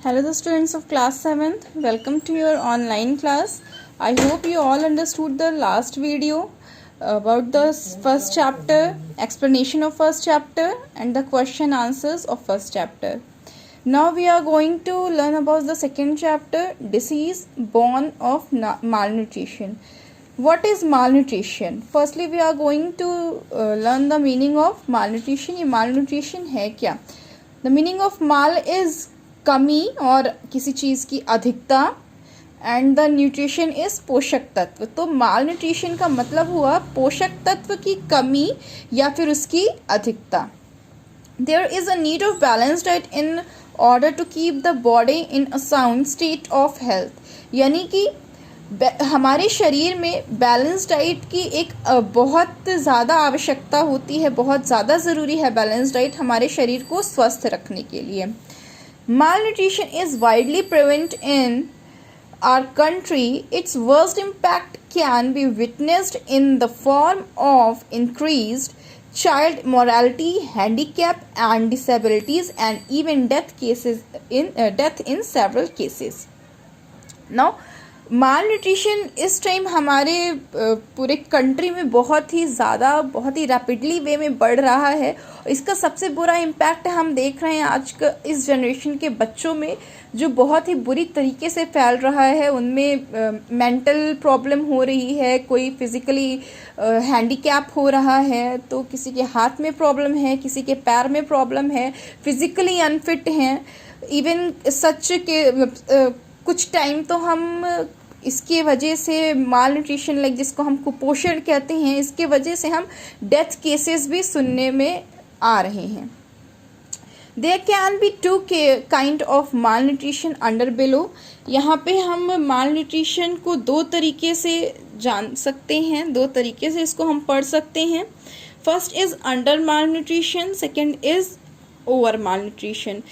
Hello the students of class 7th, welcome to your online class. I hope you all understood the last video about the first chapter, explanation of first chapter and the question answers of first chapter. Now we are going to learn about the second chapter, disease born of malnutrition. What is malnutrition? Firstly we are going to learn the meaning of malnutrition. ये malnutrition है क्या? The meaning of mal is कमी और किसी चीज़ की अधिकता and the nutrition is पोषक तत्व. तो माल न्यूट्रिशन का मतलब हुआ पोषक तत्व की कमी या फिर उसकी अधिकता. There is a need of balance diet in order to keep the body in a sound state of health. यानी कि हमारे शरीर में बैलेंस डाइट की एक बहुत ज़्यादा आवश्यकता होती है, बहुत ज़्यादा ज़रूरी है बैलेंस डाइट हमारे शरीर को स्वस्थ रखने के लिए. Malnutrition is widely prevalent in our country. Its worst impact can be witnessed in the form of increased child mortality, handicap and disabilities, and even death in several cases. Now, malnutrition इस time हमारे पूरे country में बहुत ही ज़्यादा, बहुत ही rapidly वे में बढ़ रहा है. इसका सबसे बुरा इम्पैक्ट हम देख रहे हैं आज का इस जनरेशन के बच्चों में, जो बहुत ही बुरी तरीके से फैल रहा है. उनमें मेंटल प्रॉब्लम हो रही है, कोई फिज़िकली हैंडीकैप हो रहा है, तो किसी के हाथ में प्रॉब्लम है, किसी के पैर में प्रॉब्लम है, फिज़िकली अनफिट हैं. इवन सच के कुछ टाइम तो हम इसके वजह से माल न्यूट्रिशन लाइक जिसको हम कुपोषण कहते हैं, इसके वजह से हम डेथ केसेस भी सुनने में आ रहे हैं. There can be two kind of malnutrition under below. यहाँ पे हम माल न्यूट्रिशन को दो तरीके से जान सकते हैं, दो तरीके से इसको हम पढ़ सकते हैं. First is under mall nutrition, second is over malnutrition.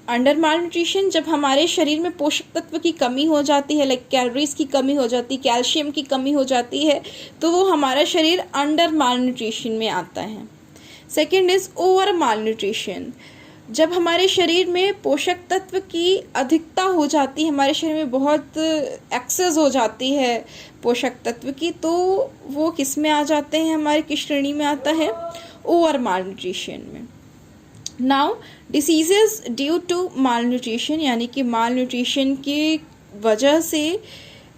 Under mall nutrition जब हमारे शरीर में पोषक तत्व की कमी हो जाती है, लाइक कैलोरीज की कमी हो जाती है, कैल्शियम की कमी हो जाती है, तो वो हमारा शरीर अंडर माल न्यूट्रिशन में आता है. Second is over mall nutrition. जब हमारे शरीर में पोषक तत्व की अधिकता हो जाती है, हमारे शरीर में बहुत एक्सेस हो जाती है पोषक तत्व की, तो वो किस में आ जाते हैं, हमारे किस श्रेणी में आता है, ओवर माल न्यूट्रिशन में. Now diseases due to malnutrition, यानी कि माल न्यूट्रिशन की वजह से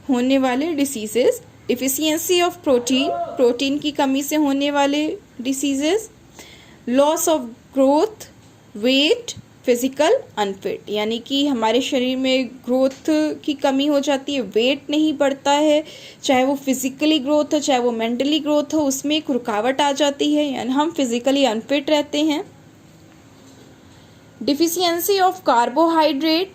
होने वाले diseases. Deficiency of protein, protein की कमी से होने वाले डिसीजेज. Loss of growth, weight, physical unfit, यानी कि हमारे शरीर में ग्रोथ की कमी हो जाती है, वेट नहीं बढ़ता है, चाहे वो फिजिकली ग्रोथ हो चाहे वो मेंटली ग्रोथ हो, उसमें एक रुकावट आ जाती है, यानी हम फिजिकली अनफिट रहते हैं. Deficiency of carbohydrate.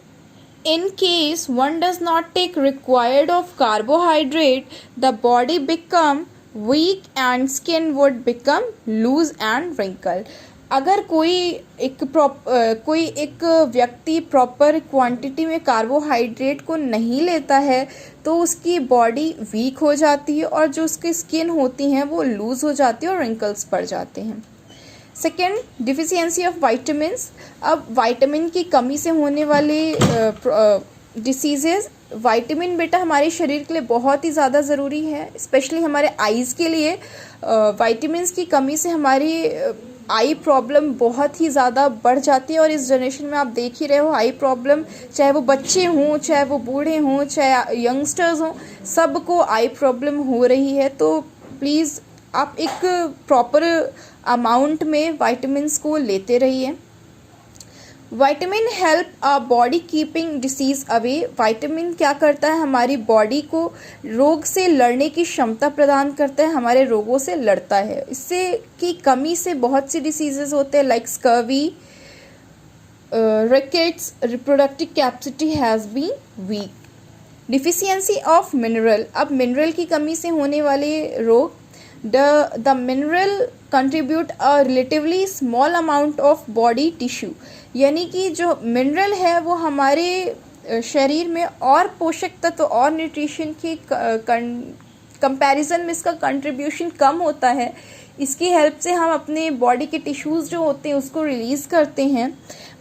In case one does not take required of carbohydrate, the body become weak and skin would become loose and wrinkle. अगर कोई एक व्यक्ति प्रॉपर क्वांटिटी में कार्बोहाइड्रेट को नहीं लेता है तो उसकी बॉडी वीक हो जाती है और जो उसकी स्किन होती हैं वो लूज़ हो जाती है और रिंकल्स पड़ जाते हैं. Second, deficiency of vitamins. अब वाइटामिन की कमी से होने वाले डिसीजेज. वाइटामिन बेटा हमारे शरीर के लिए बहुत ही ज़्यादा ज़रूरी है, स्पेशली हमारे आईज़ के लिए. वाइटामिन्स की कमी से हमारी आई प्रॉब्लम बहुत ही ज़्यादा बढ़ जाती है और इस जनरेशन में आप देख ही रहे हो आई प्रॉब्लम, चाहे वो बच्चे हों, चाहे वो बूढ़े हों, चाहे यंगस्टर्स हों, सबको आई प्रॉब्लम हो रही है. तो प्लीज़ आप एक प्रॉपर अमाउंट में वाइटामिन्स को लेते रहिए. Vitamin help a body keeping disease away. Vitamin क्या करता है, हमारी बॉडी को रोग से लड़ने की क्षमता प्रदान करता है, हमारे रोगों से लड़ता है. इससे की कमी से बहुत सी डिसीजेस होते हैं like scurvy, rickets, reproductive capacity has been weak. Deficiency of mineral. अब मिनरल की कमी से होने वाले रोग. The mineral contribute a relatively small amount of body tissue. यानी कि जो मिनरल है वो हमारे शरीर में और पोषक तत्व और न्यूट्रिशन की कंपैरिजन में इसका कंट्रीब्यूशन कम होता है, इसकी हेल्प से हम अपने बॉडी के टिश्यूज़ जो होते हैं उसको रिलीज़ करते हैं,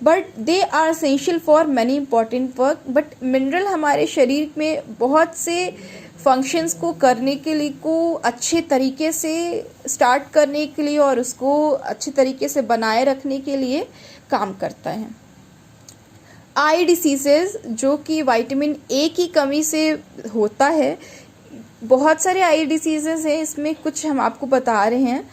but they are essential for many important work. But mineral हमारे शरीर में बहुत से फंक्शंस को करने के लिए, को अच्छे तरीके से स्टार्ट करने के लिए और उसको अच्छे तरीके से बनाए रखने के लिए काम करता है। आई डिसीजेज जो कि विटामिन ए की कमी से होता है, बहुत सारे आई डिसीजेज हैं, इसमें कुछ हम आपको बता रहे हैं।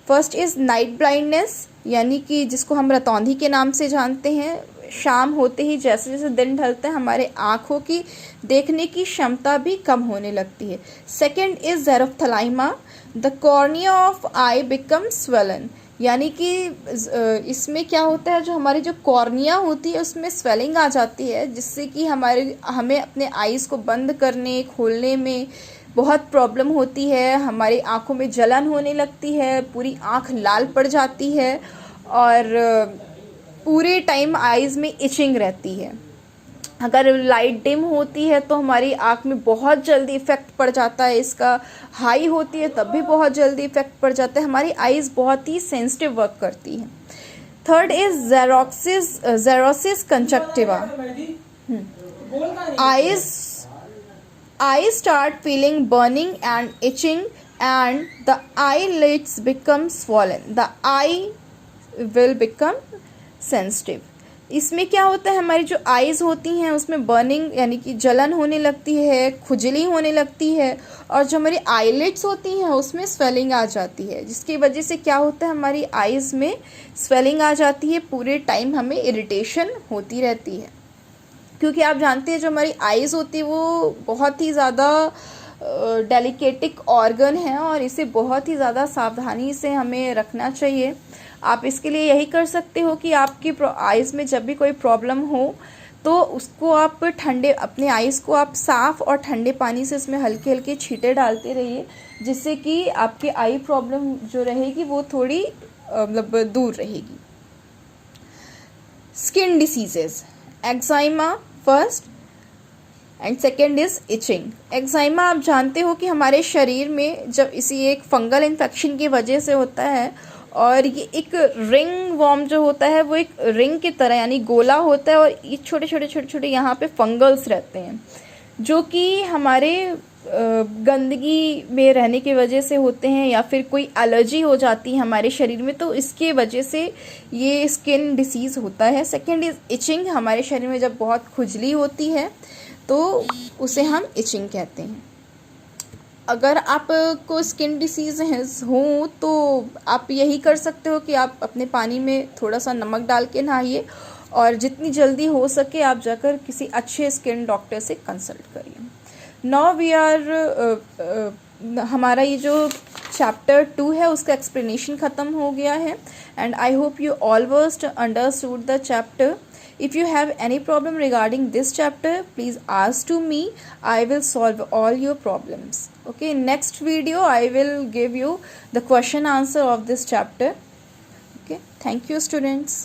फर्स्ट इज़ नाइट ब्लाइंडनेस, यानी कि जिसको हम रतौंधी के नाम से जानते हैं। शाम होते ही जैसे जैसे दिन ढलता है हमारे आँखों की देखने की क्षमता भी कम होने लगती है। Second is xerophthalmia, the cornea of eye become swollen, यानी कि इसमें क्या होता है, जो हमारी जो कॉर्निया होती है उसमें स्वेलिंग आ जाती है, जिससे कि हमें अपने आईज़ को बंद करने खोलने में बहुत प्रॉब्लम होती है। हमारी आँखों में जलन होने लगती है, पूरी आँख लाल पड़ जाती है और पूरे टाइम आईज़ में इचिंग रहती है। अगर लाइट डिम होती है तो हमारी आँख में बहुत जल्दी इफ़ेक्ट पड़ जाता है इसका। हाई होती है तब भी बहुत जल्दी इफ़ेक्ट पड़ जाता है। हमारी आईज़ बहुत ही सेंसिटिव वर्क करती हैं। Third is xerosis conjunctiva, eyes start feeling burning and itching and the eyelids become swollen, the eye will become sensitive। इसमें क्या होता है, हमारी जो आईज़ होती हैं उसमें बर्निंग यानी कि जलन होने लगती है, खुजली होने लगती है, और जो हमारी आईलिड्स होती हैं उसमें स्वेलिंग आ जाती है, जिसकी वजह से क्या होता है, हमारी आईज़ में स्वेलिंग आ जाती है, पूरे टाइम हमें इरिटेशन होती रहती है। क्योंकि आप जानते हैं जो हमारी आईज़ होती है वो बहुत ही ज़्यादा डेलिकेटिक ऑर्गन है और इसे बहुत ही ज़्यादा सावधानी से हमें रखना चाहिए। आप इसके लिए यही कर सकते हो कि आपकी आईज़ में जब भी कोई प्रॉब्लम हो तो उसको आप अपने आईज़ को आप साफ़ और ठंडे पानी से इसमें हल्के हल्के छींटे डालते रहिए, जिससे कि आपकी आई प्रॉब्लम जो रहेगी वो थोड़ी मतलब दूर रहेगी। Skin diseases, eczema first and second is itching. Eczema आप जानते हो कि हमारे शरीर में जब इसी एक फंगल इन्फेक्शन की वजह से होता है, और ये एक रिंग वॉर्म जो होता है वो एक रिंग की तरह यानी गोला होता है, और ये छोटे छोटे छोटे छोटे यहाँ पे फंगल्स रहते हैं जो कि हमारे गंदगी में रहने की वजह से होते हैं, या फिर कोई एलर्जी हो जाती है हमारे शरीर में तो इसके वजह से ये स्किन डिसीज़ होता है। सेकेंड इज़ इचिंग, हमारे शरीर में जब बहुत खुजली होती है तो उसे हम इचिंग कहते हैं। अगर आपको स्किन डिसीज़ हो तो आप यही कर सकते हो कि आप अपने पानी में थोड़ा सा नमक डाल के नहाइए, और जितनी जल्दी हो सके आप जाकर किसी अच्छे स्किन डॉक्टर से कंसल्ट करिए। नाउ वी आर हमारा ये जो चैप्टर 2 है उसका एक्सप्लेनेशन ख़त्म हो गया है, and I hope you all worst understood the chapter. If you have any problem regarding this chapter, please ask to me. I will solve all your problems. Okay, next video I will give you the question answer of this chapter. Okay, thank you students.